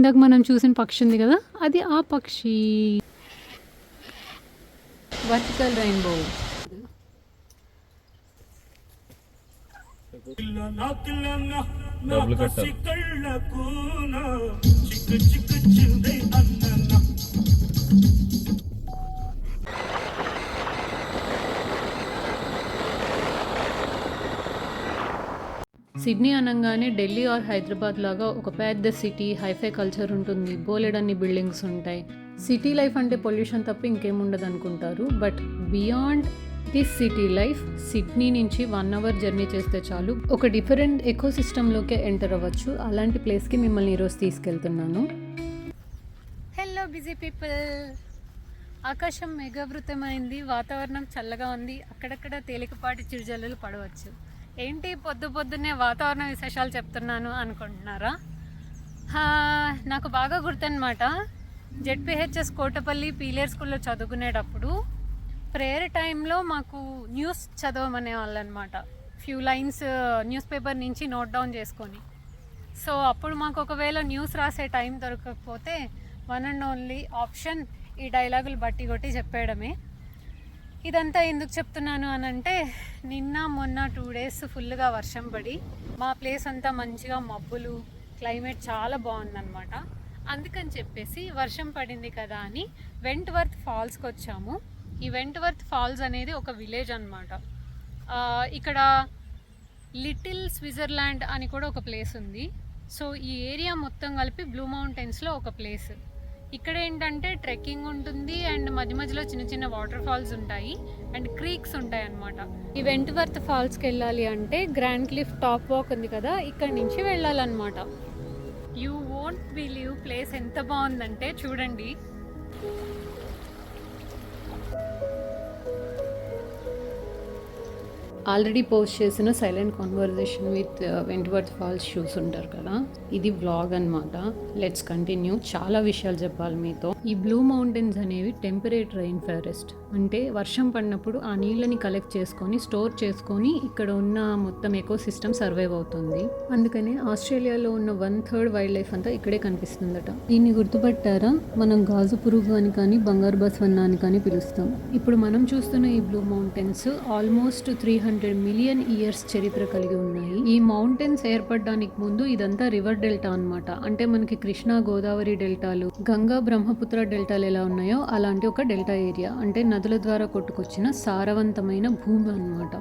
ఇందాక మనం చూసిన పక్షి ఉంది కదా, అది ఆ పక్షి. Vertical rainbow. డబ్బులు కట్టాలి. సిడ్నీ అనగానే ఢిల్లీ ఆర్ హైదరాబాద్ లాగా ఒక పెద్ద సిటీ, హైఫై కల్చర్ ఉంటుంది, బోలెడన్ని బిల్డింగ్స్ ఉంటాయి. సిటీ లైఫ్ అంటే పొల్యూషన్ తప్ప ఇంకేముండదు అనుకుంటారు. But beyond this city life, Sydney నుంచి 1 hour జర్నీ చేస్తే చాలు ఒక డిఫరెంట్ ఎకోసిస్టంలోకే ఎంటర్ అవ్వచ్చు. అలాంటి ప్లేస్కి మిమ్మల్ని ఈరోజు తీసుకెళ్తున్నాను. Hello busy people. ఆకాశం మేఘావృతమైంది, వాతావరణం చల్లగా ఉంది, అక్కడక్కడ తేలికపాటి చిరుజల్లులు పడవచ్చు. ఏంటి పొద్దున్నే వాతావరణ విశేషాలు చెప్తున్నాను అనుకుంటున్నారా? నాకు బాగా గుర్తన్నమాట. జెడ్పీహెచ్ఎస్ కోటపల్లి పీలేర్ స్కూల్లో చదువుకునేటప్పుడు ప్రేయర్ టైంలో మాకు న్యూస్ చదవమనే వాళ్ళు అనమాట. ఫ్యూ లైన్స్ న్యూస్ పేపర్ నుంచి నోట్ డౌన్ చేసుకొని. సో అప్పుడు మాకు ఒకవేళ న్యూస్ రాసే టైం దొరకకపోతే వన్ అండ్ ఓన్లీ ఆప్షన్ ఈ డైలాగులు బట్టి కొట్టి చెప్పేయడమే. ఇదంతా ఎందుకు చెప్తున్నాను అని అంటే, నిన్న మొన్న 2 days ఫుల్గా వర్షం పడి మా ప్లేస్ అంతా మంచిగా మబ్బులు, క్లైమేట్ చాలా బాగుందన్నమాట. అందుకని చెప్పేసి వర్షం పడింది కదా అని వెంట్వర్త్ ఫాల్స్కి వచ్చాము. ఈ వెంట్వర్త్ ఫాల్స్ అనేది ఒక విలేజ్ అనమాట. ఇక్కడ లిటిల్ స్విట్జర్లాండ్ అని కూడా ఒక ప్లేస్ ఉంది. సో ఈ ఏరియా మొత్తం కలిపి బ్లూ మౌంటైన్స్లో ఒక ప్లేస్. ఇక్కడ ఏంటంటే ట్రెక్కింగ్ ఉంటుంది అండ్ మధ్య మధ్యలో చిన్న చిన్న వాటర్ ఫాల్స్ ఉంటాయి అండ్ క్రీక్స్ ఉంటాయి అన్నమాట. ఈ వెంట్వర్త్ ఫాల్స్కి వెళ్ళాలి అంటే గ్రాండ్ క్లిఫ్ టాప్ వాక్ ఉంది కదా, ఇక్కడి నుంచి వెళ్ళాలన్నమాట. యూ వోంట్ బిలీవ్ ప్లేస్ ఎంత బాగుందంటే చూడండి. ఆల్రెడీ పోస్ట్ చేసిన silent conversation with Wentworth Falls shoes ఉంటారు కదా, ఇది వ్లాగ్ అనమాట. Let's continue. చాలా విషయాలు చెప్పాలి మీతో. ఈ బ్లూ మౌంటైన్స్ అనేవి టెంపరేట్ రెయిన్ ఫారెస్ట్, అంటే వర్షం పడినప్పుడు ఆ నీళ్ళని కలెక్ట్ చేసుకొని స్టోర్ చేసుకొని ఇక్కడ ఉన్న మొత్తం ఎకోసిస్టమ్ సర్వైవ్ అవుతుంది. అందుకనే ఆస్ట్రేలియాలో ఉన్న 1/3 వైల్డ్ లైఫ్ అంతా ఇక్కడే కనిపిస్తుందట. దీన్ని గుర్తుపట్టారా? మనం గాజు పురుగు అని కానీ బంగారు బస్వన్న అని కానీ పిలుస్తాం. ఇప్పుడు మనం చూస్తున్న ఈ Blue mountains almost 300 million years చరిత్ర కలిగి ఉన్నాయి. ఈ మౌంటైన్స్ ఏర్పడడానికి ముందు ఇదంతా రివర్ డెల్టా అన్నమాట. అంటే మనకి కృష్ణా గోదావరి డెల్టాలు, గంగా బ్రహ్మపుత్ర డెల్టాలు ఎలా ఉన్నాయో అలాంటి ఒక డెల్టా ఏరియా. అంటే నదుల ద్వారా కొట్టుకొచ్చిన సారవంతమైన భూమి అన్నమాట.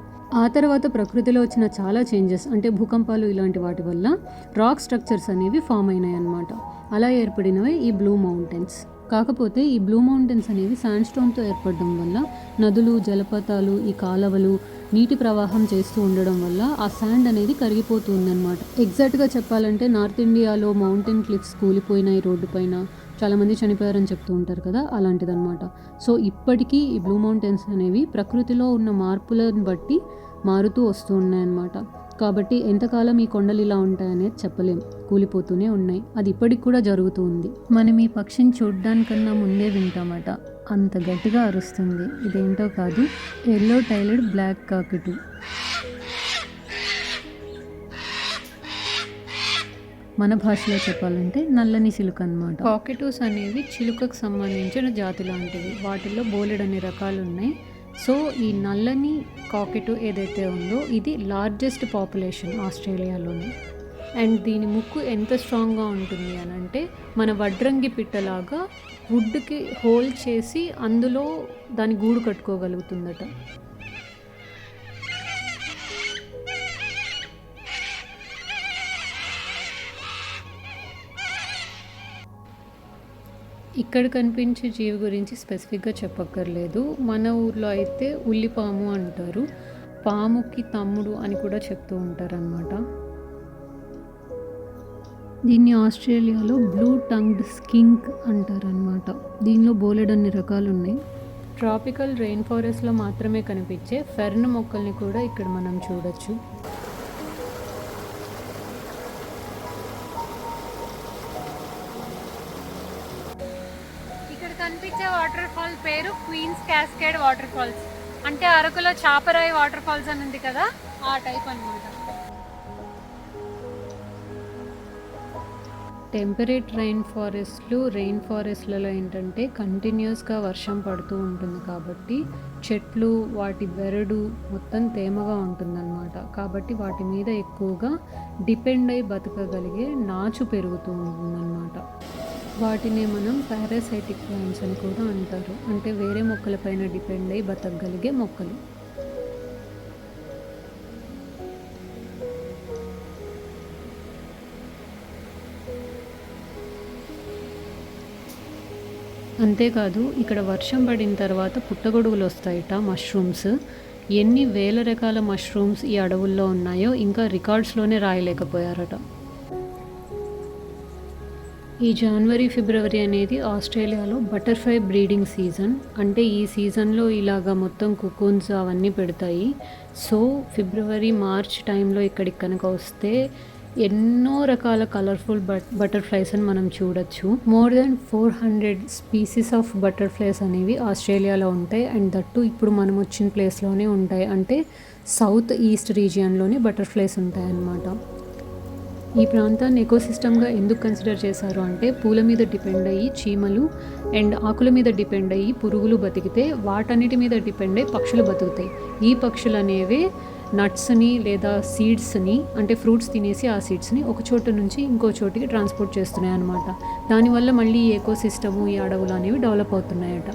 ఆ తర్వాత ప్రకృతిలో వచ్చిన చాలా చేంజెస్, అంటే భూకంపాలు ఇలాంటి వాటి వల్ల రాక్ స్ట్రక్చర్స్ అనేవి ఫామ్ అయినాయి అన్నమాట. అలా ఏర్పడినవే ఈ బ్లూ మౌంటైన్స్. కాకపోతే ఈ బ్లూ మౌంటైన్స్ అనేవి శాండ్ స్టోన్తో ఏర్పడడం వల్ల నదులు, జలపాతాలు, ఈ కాలవలు నీటి ప్రవాహం చేస్తూ ఉండడం వల్ల ఆ శాండ్ అనేది కరిగిపోతుందన్నమాట. ఎగ్జాక్ట్గా చెప్పాలంటే నార్త్ ఇండియాలో మౌంటైన్ క్లిఫ్స్ కూలిపోయినాయి రోడ్డు పైన, చాలామంది చనిపోయారని చెప్తూ ఉంటారు కదా, అలాంటిదన్నమాట. సో ఇప్పటికీ ఈ బ్లూ మౌంటైన్స్ అనేవి ప్రకృతిలో ఉన్న మార్పులను బట్టి మారుతూ వస్తూ ఉన్నాయన్నమాట. కాబట్టి ఎంతకాలం ఈ కొండలు ఇలా ఉంటాయనేది చెప్పలేం, కూలిపోతూనే ఉన్నాయి. అది ఇప్పటికి కూడా జరుగుతూ ఉంది. మనం ఈ పక్షిని చూడ్డానికన్నా ముందే వింటామట, అంత గట్టిగా అరుస్తుంది. ఇదేంటో కాదు, ఎల్లో టైలెడ్ బ్లాక్ కాకటూ. మన భాషలో చెప్పాలంటే నల్లని చిలుక అన్నమాట. కాకటూస్ అనేవి చిలుకకు సంబంధించిన జాతి లాంటివి. వాటిల్లో బోలెడన్ని రకాలు ఉన్నాయి. సో ఈ నల్లని కాకటూ ఏదైతే ఉందో ఇది లార్జెస్ట్ పాపులేషన్ ఆస్ట్రేలియాలోని. అండ్ దీని ముక్కు ఎంత స్ట్రాంగ్గా ఉంటుంది అని అంటే మన వడ్రంగి పిట్టలాగా వుడ్కి హోల్ చేసి అందులో దాని గూడు కట్టుకోగలుగుతుందట. ఇక్కడ కనిపించే జీవి గురించి స్పెసిఫిక్గా చెప్పక్కర్లేదు. మన ఊర్లో అయితే ఉల్లిపాము అంటారు, పాముకి తమ్ముడు అని కూడా చెప్తూ ఉంటారనమాట. దీన్ని ఆస్ట్రేలియాలో బ్లూ టంగ్డ్ స్కింక్ అంటారనమాట. దీనిలో బోలెడన్ని రకాలు ఉన్నాయి. ట్రాపికల్ రెయిన్ ఫారెస్ట్లో మాత్రమే కనిపించే ఫెర్న్ మొక్కల్ని కూడా ఇక్కడ మనం చూడొచ్చు. కనిపించే వాటర్ ఫాల్ పేరు క్వీన్స్ క్యాస్కేడ్ వాటర్ ఫాల్స్. అంటే అరకులో చాపరాయి వాటర్ ఫాల్స్ అని ఉంది కదా, ఆ టైప్ అన్నమాట. టెంపరేట్ రెయిన్ ఫారెస్ట్లలో ఏంటంటే కంటిన్యూస్గా వర్షం పడుతూ ఉంటుంది కాబట్టి చెట్లు వాటి బెరడు మొత్తం తేమగా ఉంటుందన్నమాట. కాబట్టి వాటి మీద ఎక్కువగా డిపెండ్ అయి బతకగలిగే నాచు పెరుగుతూ ఉంటుందన్నమాట. వాటిని మనం పారాసైటిక్ ప్లాంట్స్ అని కూడా అంటారు. అంటే వేరే మొక్కలపైన డిపెండ్ అయి బతకగలిగే మొక్కలు. అంతేకాదు ఇక్కడ వర్షం పడిన తర్వాత పుట్టగొడుగులు వస్తాయట, మష్రూమ్స్. ఎన్ని వేల రకాల మష్రూమ్స్ ఈ అడవుల్లో ఉన్నాయో ఇంకా రికార్డ్స్లోనే రాయలేకపోయారట. ఈ జనవరి, ఫిబ్రవరి అనేది ఆస్ట్రేలియాలో బటర్ఫ్లై బ్రీడింగ్ సీజన్. అంటే ఈ సీజన్లో ఇలాగా మొత్తం కుకూన్స్ అవన్నీ పెడతాయి. సో ఫిబ్రవరి, మార్చ్ టైంలో ఇక్కడికి కనుక వస్తే ఎన్నో రకాల కలర్ఫుల్ బటర్ఫ్లైస్ అని మనం చూడొచ్చు. More than 400 species of butterflies అనేవి ఆస్ట్రేలియాలో ఉంటాయి. అండ్ దట్టు ఇప్పుడు మనం వచ్చిన ప్లేస్లోనే ఉంటాయి. అంటే సౌత్ ఈస్ట్ రీజియన్లోనే బటర్ఫ్లైస్ ఉంటాయి అన్నమాట. ఈ ప్రాంతాన్ని ఎకోసిస్టమ్గా ఎందుకు కన్సిడర్ చేశారు అంటే పూల మీద డిపెండ్ అయ్యి చీమలు అండ్ ఆకుల మీద డిపెండ్ అయ్యి పురుగులు బతికితే వాటన్నిటి మీద డిపెండ్ అయ్యి పక్షులు బతుకుతాయి. ఈ పక్షులు అనేవి నట్స్ని లేదా సీడ్స్ని, అంటే ఫ్రూట్స్ తినేసి ఆ సీడ్స్ని ఒక చోటు నుంచి ఇంకో చోటికి ట్రాన్స్పోర్ట్ చేస్తున్నాయి అన్నమాట. దానివల్ల మళ్ళీ ఈ ఎకోసిస్టము, ఈ అడవులు అనేవి డెవలప్ అవుతున్నాయట.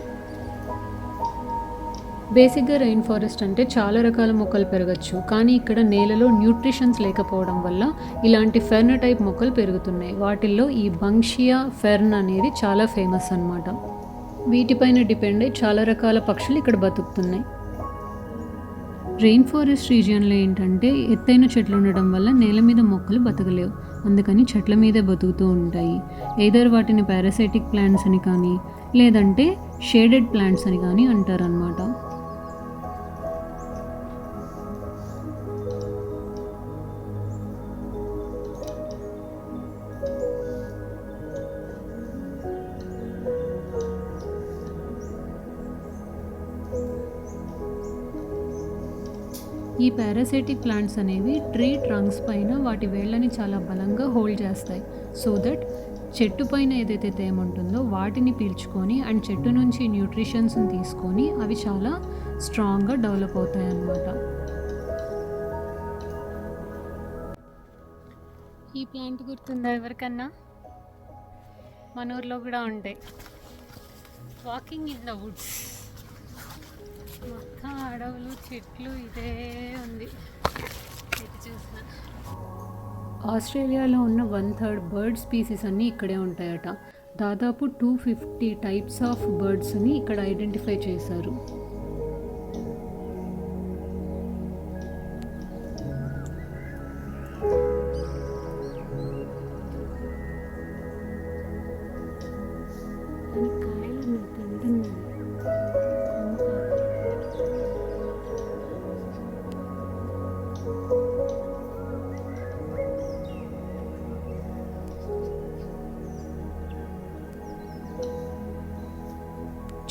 బేసిక్గా రెయిన్ ఫారెస్ట్ అంటే చాలా రకాల మొక్కలు పెరగచ్చు. కానీ ఇక్కడ నేలలో న్యూట్రిషన్స్ లేకపోవడం వల్ల ఇలాంటి ఫెర్న్ టైప్ మొక్కలు పెరుగుతున్నాయి. వాటిల్లో ఈ బంక్షియా ఫెర్న్ అనేది చాలా ఫేమస్ అన్నమాట. వీటిపైన డిపెండ్ అయ్యి చాలా రకాల పక్షులు ఇక్కడ బతుకుతున్నాయి. రెయిన్ ఫారెస్ట్ రీజియన్లో ఏంటంటే ఎత్తైన చెట్లు ఉండడం వల్ల నేల మీద మొక్కలు బతకలేవు. అందుకని చెట్ల మీదే బతుకుతూ ఉంటాయి. ఎయిదర్ వాటిని పారాసైటిక్ ప్లాంట్స్ అని కానీ లేదంటే షేడెడ్ ప్లాంట్స్ అని కానీ అంటారనమాట. ఈ పారాసైటిక్ ప్లాంట్స్ అనేవి ట్రీ ట్రంక్స్ పైన వాటి వేళ్ళని చాలా బలంగా హోల్డ్ చేస్తాయి. సో దట్ చెట్టు పైన ఏదైతే తేమ ఉంటుందో వాటిని పీల్చుకొని అండ్ చెట్టు నుంచి న్యూట్రిషన్స్ని తీసుకొని అవి చాలా స్ట్రాంగ్గా డెవలప్ అవుతాయి అన్నమాట. ఈ ప్లాంట్ గుర్తుందా ఎవరికన్నా? మన ఊర్లో కూడా ఉంటాయి. Walking in the Woods. మొత్తం అడవులు, చెట్లు ఇదే ఉంది. ఇది చూసిన ఆస్ట్రేలియాలో ఉన్న 1/3 బర్డ్ స్పీసీస్ అన్నీ ఇక్కడే ఉంటాయట. దాదాపు 250 టైప్స్ ఆఫ్ బర్డ్స్ని ఇక్కడ ఐడెంటిఫై చేశారు.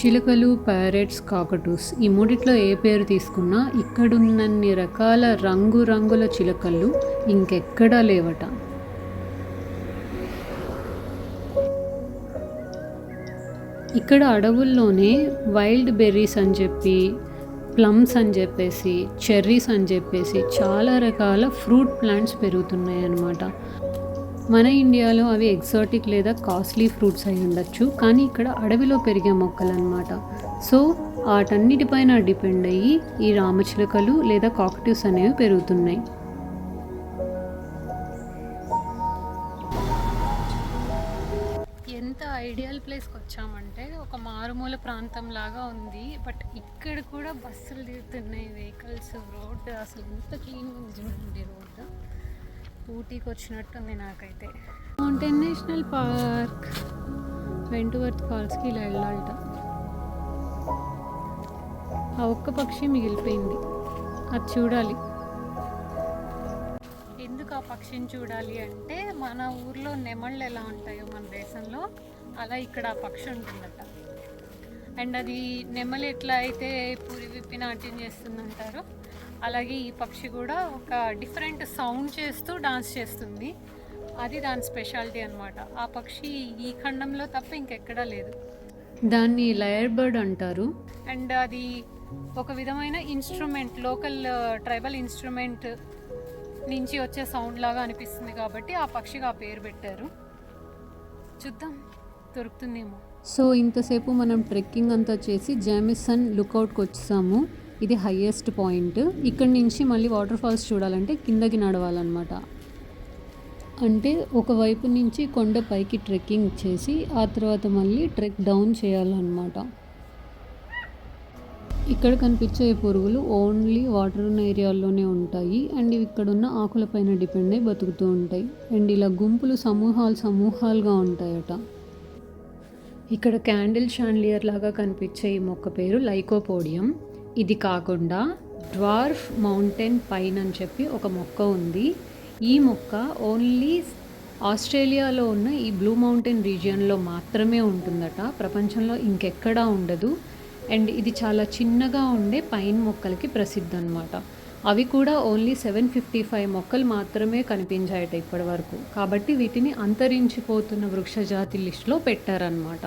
చిలుకలు, ప్యారెట్స్, కాకటూస్ ఈ మూడిట్లో ఏ పేరు తీసుకున్నా ఇక్కడున్నన్ని రకాల రంగురంగుల చిలుకలు ఇంకెక్కడా లేవట. ఇక్కడ అడవుల్లోనే వైల్డ్ బెర్రీస్ అని చెప్పి, ప్లమ్స్ అని చెప్పేసి, చెర్రీస్ అని చెప్పేసి చాలా రకాల ఫ్రూట్ ప్లాంట్స్ పెరుగుతున్నాయి అన్నమాట. మన ఇండియాలో అవి ఎగ్జాటిక్ లేదా కాస్ట్లీ ఫ్రూట్స్ అయి ఉండొచ్చు, కానీ ఇక్కడ అడవిలో పెరిగే మొక్కలు అన్నమాట. సో వాటన్నిటిపైన డిపెండ్ అయ్యి ఈ రామచిలుకలు లేదా కాకటూస్ అనేవి పెరుగుతున్నాయి. ఎంత ఐడియల్ ప్లేస్కి వచ్చామంటే ఒక మారుమూల ప్రాంతం లాగా ఉంది. బట్ ఇక్కడ కూడా బస్సులు తిరుగుతున్నాయి, వెహికల్స్, రోడ్డు అసలు ఎంత క్లీన్ ఉంది చూడండి. రోడ్డు ఊటీకి వచ్చినట్టుంది నాకైతే. మౌంటైన్ నేషనల్ పార్క్, వెంట్వర్త్ ఫాల్స్కి ఇలా వెళ్ళాలట. ఆ ఒక్క పక్షి మిగిలిపోయింది, అది చూడాలి. ఎందుకు ఆ పక్షిని చూడాలి అంటే మన ఊర్లో నెమళ్ళు ఎలా ఉంటాయో మన దేశంలో అలా ఇక్కడ ఆ పక్షి ఉంటుందట. అండ్ అది నెమలి ఎట్లా అయితే పూరి విప్పి నాట్యం చేస్తుందంటారో అలాగే ఈ పక్షి కూడా ఒక డిఫరెంట్ సౌండ్ చేస్తూ డాన్స్ చేస్తుంది. అది దాని స్పెషాలిటీ అనమాట. ఆ పక్షి ఈ ఖండంలో తప్ప ఇంకెక్కడా లేదు. దాన్ని లయర్ బర్డ్ అంటారు. అండ్ అది ఒక విధమైన ఇన్స్ట్రుమెంట్, లోకల్ ట్రైబల్ ఇన్స్ట్రుమెంట్ నుంచి వచ్చే సౌండ్ లాగా అనిపిస్తుంది కాబట్టి ఆ పక్షికి ఆ పేరు పెట్టారు. చూద్దాం దొరుకుతుందేమో. సో ఇంతసేపు మనం ట్రెక్కింగ్ అంతా చేసి జామిసన్ లుక్అవుట్కి వచ్చేసాము. ఇది హైయెస్ట్ పాయింట్. ఇక్కడ నుంచి మళ్ళీ వాటర్ ఫాల్స్ చూడాలంటే కిందకి నడవాలన్నమాట. అంటే ఒకవైపు నుంచి కొండ పైకి ట్రెక్కింగ్ చేసి ఆ తర్వాత మళ్ళీ ట్రెక్ డౌన్ చేయాలన్నమాట. ఇక్కడ కనిపించే పురుగులు ఓన్లీ వాటర్ ఉన్న ఏరియాల్లోనే ఉంటాయి. అండ్ ఇవి ఇక్కడ ఉన్న ఆకులపైన డిపెండ్ అయి బతుకుతూ ఉంటాయి. అండ్ ఇలా గుంపులు సమూహాలుగా ఉంటాయట. ఇక్కడ క్యాండిల్ షాండ్లియర్ లాగా కనిపించే ఈ మొక్క పేరు లైకోపోడియం. ఇది కాకుండా డ్వార్ఫ్ మౌంటైన్ పైన్ అని చెప్పి ఒక మొక్క ఉంది. ఈ మొక్క ఓన్లీ ఆస్ట్రేలియాలో ఉన్న ఈ బ్లూ మౌంటైన్ రీజియన్లో మాత్రమే ఉంటుందట. ప్రపంచంలో ఇంకెక్కడా ఉండదు. అండ్ ఇది చాలా చిన్నగా ఉండే పైన్ మొక్కలకి ప్రసిద్ధి అనమాట. అవి కూడా ఓన్లీ 755 మొక్కలు మాత్రమే కనిపించాయట ఇప్పటి వరకు. కాబట్టి వీటిని అంతరించిపోతున్న వృక్షజాతి లిస్టులో పెట్టారనమాట.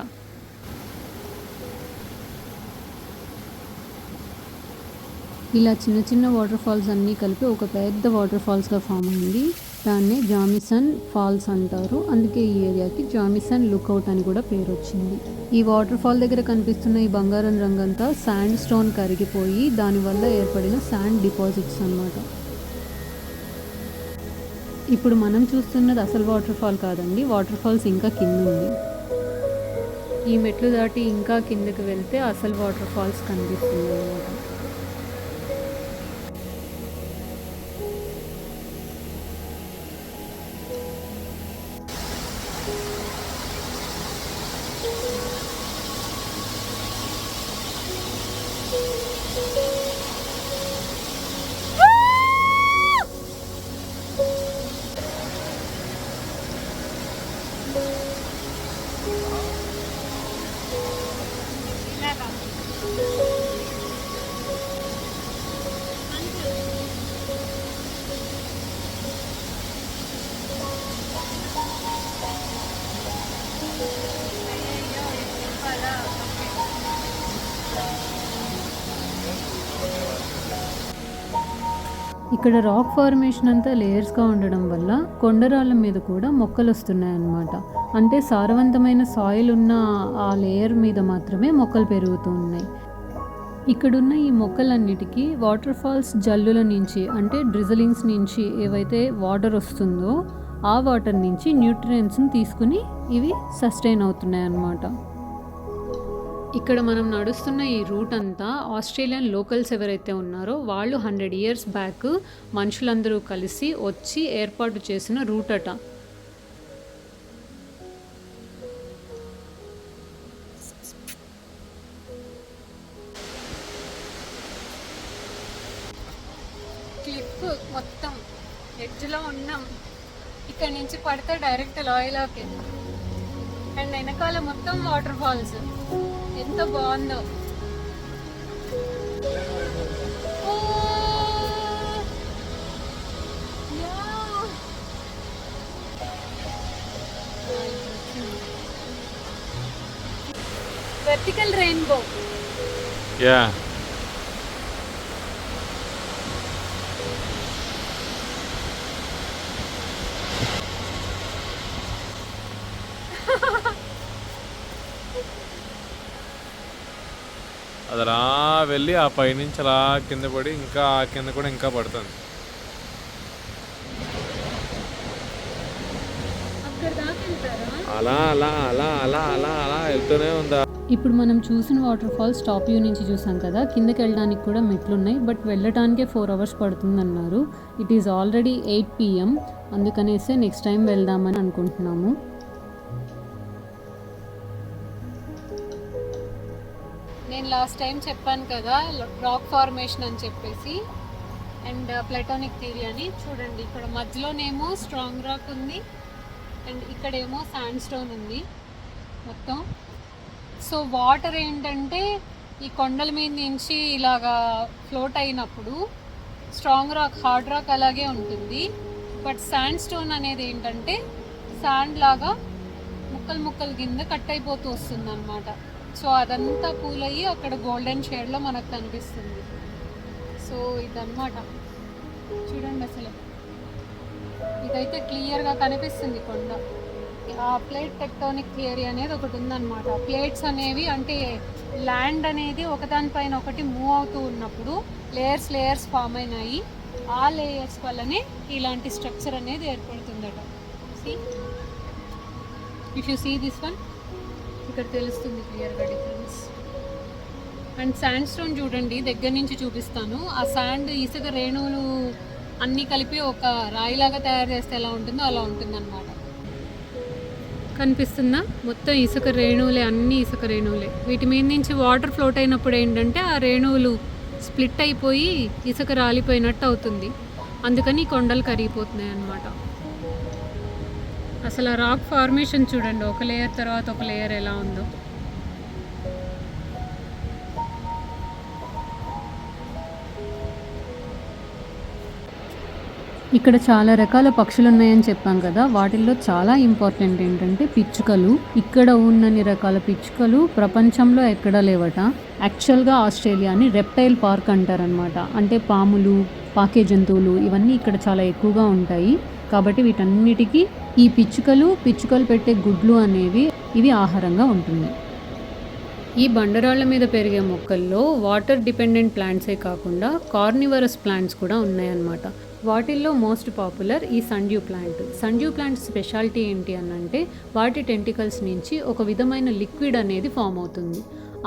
ఇలా చిన్న చిన్న వాటర్ ఫాల్స్ అన్నీ కలిపి ఒక పెద్ద వాటర్ ఫాల్స్గా ఫామ్ అయింది. దాన్నే జామిసన్ ఫాల్స్ అంటారు. అందుకే ఈ ఏరియాకి జామిసన్ లుక్అవుట్ అని కూడా పేరు వచ్చింది. ఈ వాటర్ ఫాల్ దగ్గర కనిపిస్తున్న ఈ బంగారం రంగంతా శాండ్ స్టోన్ కరిగిపోయి దానివల్ల ఏర్పడిన శాండ్ డిపాజిట్స్ అన్నమాట. ఇప్పుడు మనం చూస్తున్నది అసలు వాటర్ ఫాల్ కాదండి. వాటర్ ఫాల్స్ ఇంకా కింద ఉంది. ఈ మెట్లు దాటి ఇంకా కిందకి వెళ్తే అసలు వాటర్ ఫాల్స్ కనిపిస్తుంది అన్నమాట. ఇక్కడ రాక్ ఫార్మేషన్ అంతా లేయర్స్గా ఉండడం వల్ల కొండరాళ్ళ మీద కూడా మొక్కలు వస్తున్నాయన్నమాట. అంటే సారవంతమైన సాయిల్ ఉన్న ఆ లేయర్ మీద మాత్రమే మొక్కలు పెరుగుతూ ఉన్నాయి. ఇక్కడున్న ఈ మొక్కలన్నిటికీ వాటర్ ఫాల్స్ జల్లుల నుంచి అంటే డ్రిజలింగ్స్ నుంచి ఏవైతే వాటర్ వస్తుందో ఆ వాటర్ నుంచి న్యూట్రియంట్స్ని తీసుకుని ఇవి సస్టైన్ అవుతున్నాయి అన్నమాట. ఇక్కడ మనం నడుస్తున్న ఈ రూట్ అంతా ఆస్ట్రేలియన్ లోకల్స్ ఎవరైతే ఉన్నారో వాళ్ళు 100 years బ్యాక్ మనుషులందరూ కలిసి వచ్చి ఏర్పాటు చేసిన రూట్ అట. క్లిఫ్ మొత్తం ఎడ్జ్లో ఉన్నాం. ఇక్కడ నుంచి పడితే డైరెక్ట్ లాయలాకి. అండ్ వెనకాల మొత్తం వాటర్ ఫాల్స్. ఎంత బాగుందో. Vertical rainbow. యా అది అలా వెళ్ళి ఆ పైనుంచి అలా కింద పడి ఇంకా ఆ కింద కూడా ఇంకా పడుతుంది. అలా అలా అలా అలా అలా అలా వెళ్తూనే ఉందా. ఇప్పుడు మనం చూసిన వాటర్ ఫాల్స్ టాప్ వ్యూ నుంచి చూసాం కదా. కిందకి వెళ్ళడానికి కూడా మెట్లున్నాయి. బట్ వెళ్ళటానికే 4 hours పడుతుంది అన్నారు. It is already 8 PM. అందుకనేసే నెక్స్ట్ టైం వెళ్దామని అనుకుంటున్నాము. నేను లాస్ట్ టైం చెప్పాను కదా రాక్ ఫార్మేషన్ అని చెప్పేసి అండ్ ప్లాటోనిక్ థియరీ అని. చూడండి ఇక్కడ మధ్యలోనేమో స్ట్రాంగ్ రాక్ ఉంది అండ్ ఇక్కడేమో శాండ్ స్టోన్ ఉంది మొత్తం. సో వాటర్ ఏంటంటే ఈ కొండల మీద నుంచి ఇలాగా ఫ్లోట్ అయినప్పుడు స్ట్రాంగ్ రాక్, హార్డ్ రాక్ అలాగే ఉంటుంది. బట్ శాండ్ స్టోన్ అనేది ఏంటంటే శాండ్ లాగా ముక్కలు ముక్కలు కింద కట్ అయిపోతూ వస్తుంది అనమాట. సో అదంతా కూల్ అయ్యి అక్కడ గోల్డెన్ షేడ్లో మనకు కనిపిస్తుంది. సో ఇదన్నమాట, చూడండి అసలు ఇదైతే క్లియర్గా కనిపిస్తుంది కొండ. ఆ ప్లేట్ టెక్టోనిక్ థియరీ అనేది ఒకటి ఉందన్నమాట. ప్లేట్స్ అనేవి అంటే ల్యాండ్ అనేది ఒకదానిపైన ఒకటి మూవ్ అవుతూ ఉన్నప్పుడు లేయర్స్ లేయర్స్ ఫామ్ అయినాయి. ఆ లేయర్స్ వల్లనే ఇలాంటి స్ట్రక్చర్ అనేది ఏర్పడుతుందట. If you see this one, ఇక్కడ తెలుస్తుంది క్లియర్గా డిఫరెన్స్. అండ్ శాండ్ స్టోన్ చూడండి, దగ్గర నుంచి చూపిస్తాను. ఆ శాండ్ ఇసుక రేణువులు అన్నీ కలిపి ఒక రాయిలాగా తయారు చేస్తే ఎలా ఉంటుందో అలా ఉంటుందన్నమాట. కనిపిస్తుందా? మొత్తం ఇసుక రేణువులే, అన్ని ఇసుక రేణువులే. వీటి మీద నుంచి వాటర్ ఫ్లోట్ అయినప్పుడు ఏంటంటే ఆ రేణువులు స్ప్లిట్ అయిపోయి ఇసుక రాలిపోయినట్టు అవుతుంది. అందుకని కొండలు కరిగిపోతున్నాయి అన్నమాట. అసలు ఆ రాక్ ఫార్మేషన్ చూడండి, ఒక లేయర్ తర్వాత ఒక లేయర్ ఎలా ఉందో. ఇక్కడ చాలా రకాల పక్షులు ఉన్నాయని చెప్పాం కదా, వాటిల్లో చాలా ఇంపార్టెంట్ ఏంటంటే పిచ్చుకలు. ఇక్కడ ఉన్నన్ని రకాల పిచ్చుకలు ప్రపంచంలో ఎక్కడా లేవట. యాక్చువల్గా ఆస్ట్రేలియాని రెప్టైల్ పార్క్ అంటారనమాట. అంటే పాములు, పాకే జంతువులు ఇవన్నీ ఇక్కడ చాలా ఎక్కువగా ఉంటాయి. కాబట్టి వీటన్నిటికీ ఈ పిచ్చుకలు పెట్టే గుడ్లు అనేవి ఇవి ఆహారంగా ఉంటుంది. ఈ బండరాళ్ల మీద పెరిగే మొక్కల్లో వాటర్ డిపెండెంట్ ప్లాంట్సే కాకుండా కార్నివరస్ ప్లాంట్స్ కూడా ఉన్నాయన్నమాట. వాటిల్లో మోస్ట్ పాపులర్ ఈ సండ్యూ ప్లాంట్. సండ్యూ ప్లాంట్ స్పెషాలిటీ ఏంటి అనంటే వాటి టెంటికల్స్ నుంచి ఒక విధమైన లిక్విడ్ అనేది ఫామ్ అవుతుంది.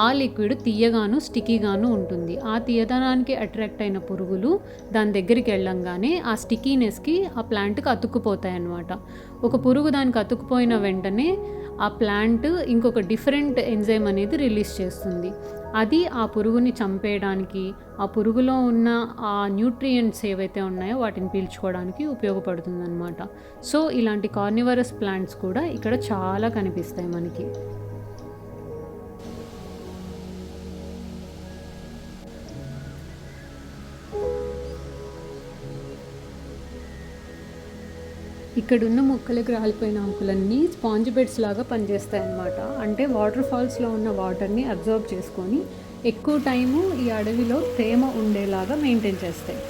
ఆ లిక్విడ్ తీయగాను స్టికీగాను ఉంటుంది. ఆ తీయదనానికి అట్రాక్ట్ అయిన పురుగులు దాని దగ్గరికి వెళ్ళంగానే ఆ స్టికీనెస్కి ఆ ప్లాంట్కి అతుక్కుపోతాయి అన్నమాట. ఒక పురుగు దానికి అతుక్కుపోయిన వెంటనే ఆ ప్లాంట్ ఇంకొక డిఫరెంట్ ఎంజైమ్ అనేది రిలీజ్ చేస్తుంది. అది ఆ పురుగుని చంపేయడానికి, ఆ పురుగులో ఉన్న ఆ న్యూట్రియంట్స్ ఏవైతే ఉన్నాయో వాటిని పీల్చుకోవడానికి ఉపయోగపడుతుంది అన్నమాట. సో ఇలాంటి కార్నివరస్ ప్లాంట్స్ కూడా ఇక్కడ చాలా కనిపిస్తాయి మనకి. ఇక్కడున్న మొక్కలకు రాలిపోయిన ఆకులన్నీ స్పాంజ్ బెడ్స్ లాగా పనిచేస్తాయి అన్నమాట. అంటే వాటర్ ఫాల్స్లో ఉన్న వాటర్ని అబ్జర్వ్ చేసుకొని ఎక్కువ టైము ఈ అడవిలో తేమ ఉండేలాగా మెయింటైన్ చేస్తాయి.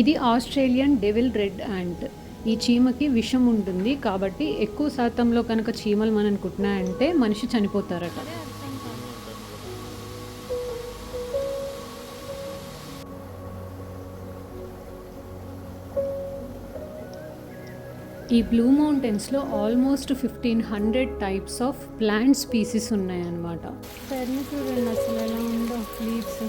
ఇది ఆస్ట్రేలియన్ డెవిల్ రెడ్ యాంట్. ఈ చీమకి విషం ఉంటుంది కాబట్టి ఎక్కువ శాతంలో కనుక చీమలు మనని కుట్టినాయంటే మనిషి చనిపోతారట. ఈ బ్లూ మౌంటైన్స్లో almost 1500 types of plant species ఉన్నాయన్నమాట. చూడండి అసలు ఎలా ఉందో లీవ్స్.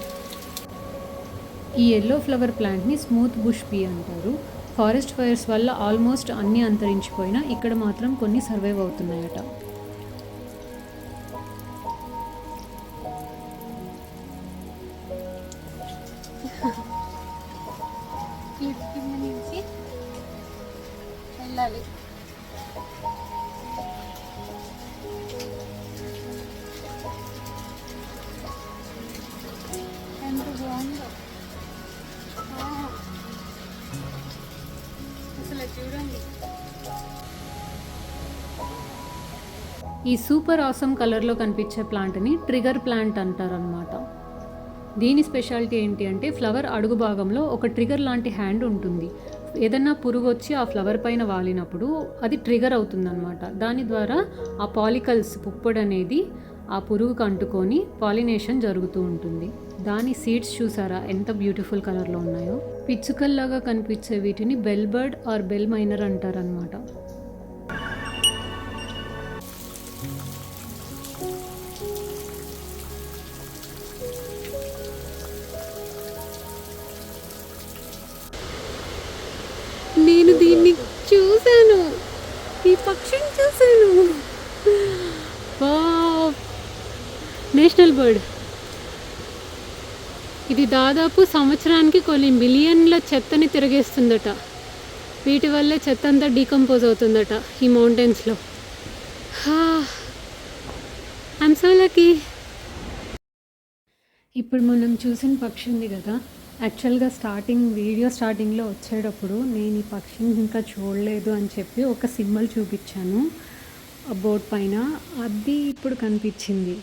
ఈ ఎల్లో ఫ్లవర్ ప్లాంట్ని స్మూత్ బుష్ పీ అంటారు. ఫారెస్ట్ ఫైర్స్ వల్ల ఆల్మోస్ట్ అన్నీ అంతరించిపోయినా ఇక్కడ మాత్రం కొన్ని సర్వైవ్ అవుతున్నాయట. వెళ్ళాలి. ఎంత బాగుందో అసలు చూడండి. ఈ సూపర్ ఆసమ్ కలర్లో కనిపించే ప్లాంట్ని ట్రిగర్ ప్లాంట్ అంటారనమాట. దీని స్పెషాలిటీ ఏంటి అంటే ఫ్లవర్ అడుగు భాగంలో ఒక ట్రిగర్ లాంటి హ్యాండ్ ఉంటుంది. ఏదన్నా పురుగు వచ్చి ఆ ఫ్లవర్ పైన వాలినప్పుడు అది ట్రిగర్ అవుతుందన్నమాట. దాని ద్వారా ఆ పాలికల్స్ పుప్పొడి అనేది ఆ పురుగుకు అంటుకొని పాలినేషన్ జరుగుతూ ఉంటుంది. దాని సీడ్స్ చూసారా ఎంత బ్యూటిఫుల్ కలర్లో ఉన్నాయో. పిచ్చుకల్లాగా కనిపించే వీటిని bell bird or bell miner అంటారనమాట. నేను దీన్ని చూశాను, ఈ పక్షిని చూశాను. National bird. ఇది దాదాపు సంవత్సరానికి కొన్ని మిలియన్ల చెత్తని తిరగేస్తుందట. వీటి వల్లే చెత్త అంతా డీకంపోజ్ అవుతుందట ఈ మౌంటైన్స్లో. I'm so lucky. ఇప్పుడు మనం చూసిన పక్షి ఉంది కదా, యాక్చువల్గా వీడియో స్టార్టింగ్లో వచ్చేటప్పుడు నేను ఈ పక్షిని ఇంకా చూడలేదు అని చెప్పి ఒక సింబల్ చూపించాను ఆ బోర్డ్ పైన. అది ఇప్పుడు కనిపించింది.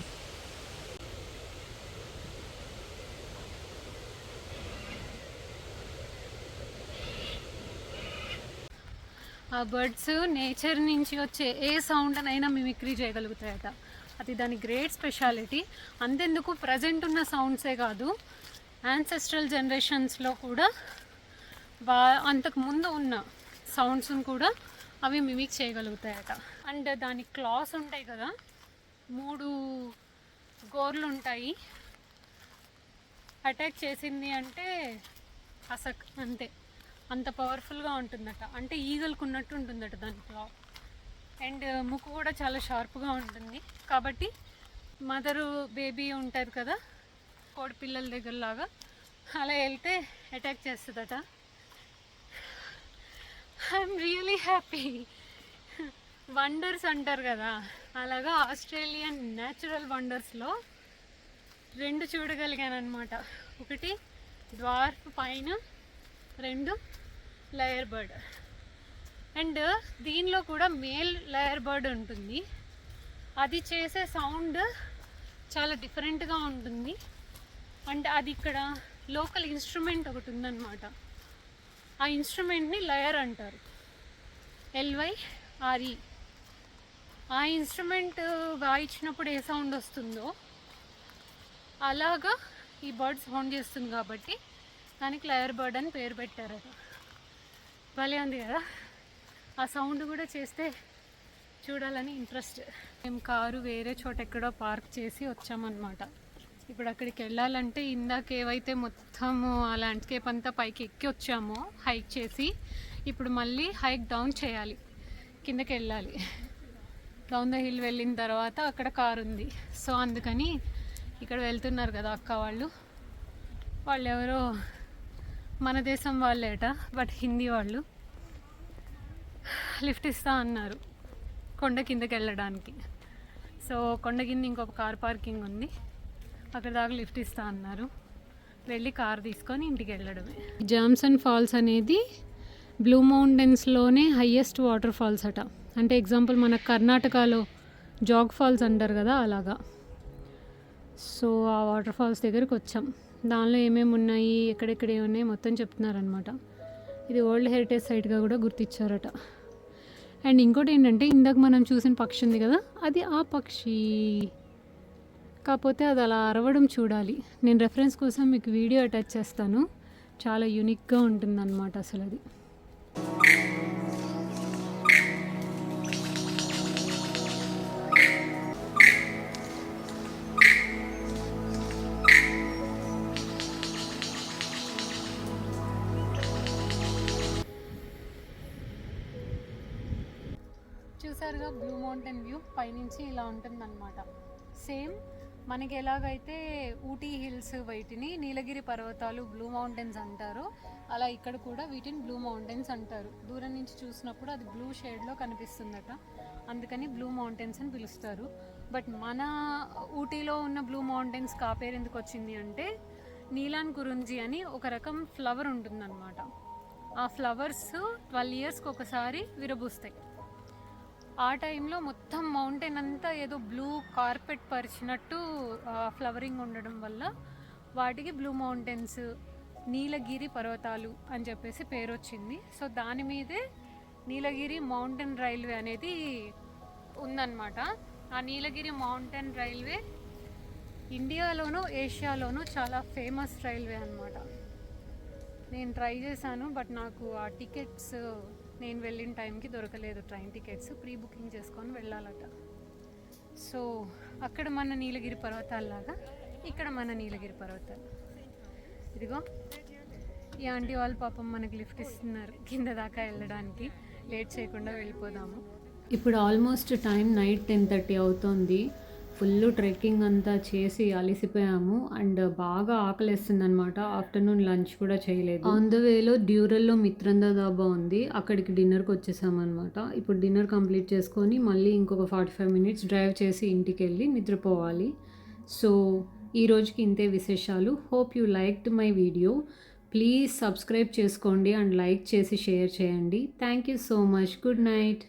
ఆ బర్డ్స్ నేచర్ నుంచి వచ్చే ఏ సౌండ్ అయినా మిమిక్రీ చేయగలుగుతాయట. అది దాని గ్రేట్ స్పెషాలిటీ. అంతెందుకు ప్రజెంట్ ఉన్న సౌండ్సే కాదు, యాన్సెస్ట్రల్ జనరేషన్స్లో కూడా అంతకు ముందు ఉన్న సౌండ్స్ని కూడా అవి మిమిక్ చేయగలుగుతాయట. అండ్ దాని క్లాస్ ఉంటాయి కదా, 3 గోర్లు ఉంటాయి. అటాక్ చేసింది అంటే అంతే, అంత పవర్ఫుల్గా ఉంటుందట. అంటే ఈగల్కు ఉన్నట్టు ఉంటుందట దాని క్లా. అండ్ ముక్కు కూడా చాలా షార్ప్గా ఉంటుంది. కాబట్టి మదరు బేబీ ఉంటుంది కదా కోడి పిల్లల దగ్గరలాగా, అలా వెళ్తే అటాక్ చేస్తుందట. I'm really happy. వండర్స్ అంటారు కదా, అలాగా ఆస్ట్రేలియన్ న్యాచురల్ వండర్స్లో 2 చూడగలిగాను అనమాట. ఒకటి డ్వార్ఫ్ పైన, 2 లేయర్ బర్డ్. అండ్ దీనిలో కూడా మేల్ లేయర్ బర్డ్ ఉంటుంది. అది చేసే సౌండ్ చాలా డిఫరెంట్గా ఉంటుంది. అంటే అది ఇక్కడ లోకల్ ఇన్స్ట్రుమెంట్ ఒకటి ఉందన్నమాట. ఆ ఇన్స్ట్రుమెంట్ని లయర్ అంటారు, LYRE. ఆ ఇన్స్ట్రుమెంట్ వాయించినప్పుడు ఏ సౌండ్ వస్తుందో అలాగా ఈ బర్డ్ సౌండ్ చేస్తుంది కాబట్టి దానికి లయర్ బర్డ్ అని పేరు పెట్టారట. భలే ఉంది కదా. ఆ సౌండ్ కూడా చేస్తే చూడాలని ఇంట్రెస్ట్. మేము కారు వేరే చోట ఎక్కడో పార్క్ చేసి వచ్చామన్నమాట. ఇప్పుడు అక్కడికి వెళ్ళాలంటే ఇందాక ఏవైతే మొత్తము ఆ ల్యాండ్స్కేప్ అంతా పైకి ఎక్కి వచ్చామో హైక్ చేసి, ఇప్పుడు మళ్ళీ హైక్ డౌన్ చేయాలి, కిందకి వెళ్ళాలి. డౌన్ ద హిల్ వెళ్ళిన తర్వాత అక్కడ కారు ఉంది. సో అందుకని ఇక్కడ వెళ్తున్నారు కదా అక్క వాళ్ళు ఎవరో మన దేశం వాళ్ళేట, బట్ హిందీ వాళ్ళు. లిఫ్ట్ ఇస్తా అన్నారు కొండ కిందకి వెళ్ళడానికి. సో కొండ కింద ఇంకొక కార్ పార్కింగ్ ఉంది, అక్కడ దాకా లిఫ్ట్ ఇస్తా అన్నారు. వెళ్ళి కార్ తీసుకొని ఇంటికి వెళ్ళడమే. జామ్సన్ ఫాల్స్ అనేది బ్లూ మౌంటైన్స్లోనే హయ్యెస్ట్ వాటర్ ఫాల్స్ అట. అంటే ఎగ్జాంపుల్ మన కర్ణాటకలో జాగ్ ఫాల్స్ అంటారు కదా, అలాగా. సో ఆ వాటర్ ఫాల్స్ దగ్గరికి వచ్చాం. దానిలో ఏమేమి ఉన్నాయి, ఎక్కడెక్కడ ఏమున్నాయి మొత్తం చెప్తున్నారనమాట. ఇది వరల్డ్ హెరిటేజ్ సైట్గా కూడా గుర్తించారట. అండ్ ఇంకోటి ఏంటంటే, ఇందాక మనం చూసిన పక్షి ఉంది కదా, అది ఆ పక్షి. కాకపోతే అది అలా అరవడం చూడాలి. నేను రెఫరెన్స్ కోసం మీకు వీడియో అటాచ్ చేస్తాను. చాలా యూనిక్గా ఉంటుందన్నమాట అసలు అది. చూసారుగా బ్లూ మౌంటైన్ వ్యూ పైనుంచి ఇలా ఉంటుందన్నమాట. సేమ్ మనకి ఎలాగైతే ఊటీ హిల్స్ వీటిని నీలగిరి పర్వతాలు బ్లూ మౌంటైన్స్ అంటారో, అలా ఇక్కడ కూడా వీటిని బ్లూ మౌంటైన్స్ అంటారు. దూరం నుంచి చూసినప్పుడు అది బ్లూ షేడ్లో కనిపిస్తుందట, అందుకని బ్లూ మౌంటైన్స్ అని పిలుస్తారు. బట్ మన ఊటీలో ఉన్న బ్లూ మౌంటైన్స్ కా పేరు ఎందుకు వచ్చింది అంటే, నీలాన్ కురుంజి అని ఒక రకం ఫ్లవర్ ఉంటుందన్నమాట. ఆ ఫ్లవర్స్ 12 ఇయర్స్కి ఒకసారి విరబూస్తాయి. ఆ టైంలో మొత్తం మౌంటైన్ అంతా ఏదో బ్లూ కార్పెట్ పరిచినట్టు ఫ్లవరింగ్ ఉండడం వల్ల వాటికి బ్లూ మౌంటైన్స్, నీలగిరి పర్వతాలు అని చెప్పేసి పేరు వచ్చింది. సో దాని మీదే నీలగిరి మౌంటైన్ రైల్వే అనేది ఉందన్నమాట. ఆ నీలగిరి మౌంటైన్ రైల్వే ఇండియాలోనూ ఏషియాలోనూ చాలా ఫేమస్ రైల్వే అన్నమాట. నేను ట్రై చేశాను, బట్ నాకు ఆ టికెట్స్ నేను వెళ్ళిన టైంకి దొరకలేదు. ట్రైన్ టికెట్స్ ప్రీ బుకింగ్ చేసుకొని వెళ్ళాలట. సో అక్కడ మన నీలగిరి పర్వతాల్లాగా ఇక్కడ మన నీలగిరి పర్వతాలు. ఇదిగో ఈ ఆంటీ వాళ్ళు పాపం మనకి లిఫ్ట్ ఇస్తున్నారు కింద దాకా వెళ్ళడానికి. లేట్ చేయకుండా వెళ్ళిపోదాము. ఇప్పుడు ఆల్మోస్ట్ టైం నైట్ 10:30 అవుతుంది. ఫుల్ ట్రెక్కింగ్ అంతా చేసి అలసిపోయాము. అండ్ బాగా ఆకలిస్తుంది అనమాట. ఆఫ్టర్నూన్ లంచ్ కూడా చేయలేదు. ఆన్ ద వేలో డ్యూరల్లో మిత్రందా దాబా ఉంది, అక్కడికి డిన్నర్కి వచ్చేసామన్నమాట. ఇప్పుడు డిన్నర్ కంప్లీట్ చేసుకొని మళ్ళీ ఇంకొక 45 minutes డ్రైవ్ చేసి ఇంటికి వెళ్ళి నిద్రపోవాలి. సో ఈ రోజుకి ఇంతే విశేషాలు. Hope you liked my video. Please subscribe చేసుకోండి అండ్ లైక్ చేసి షేర్ చేయండి. Thank you so much. Good night.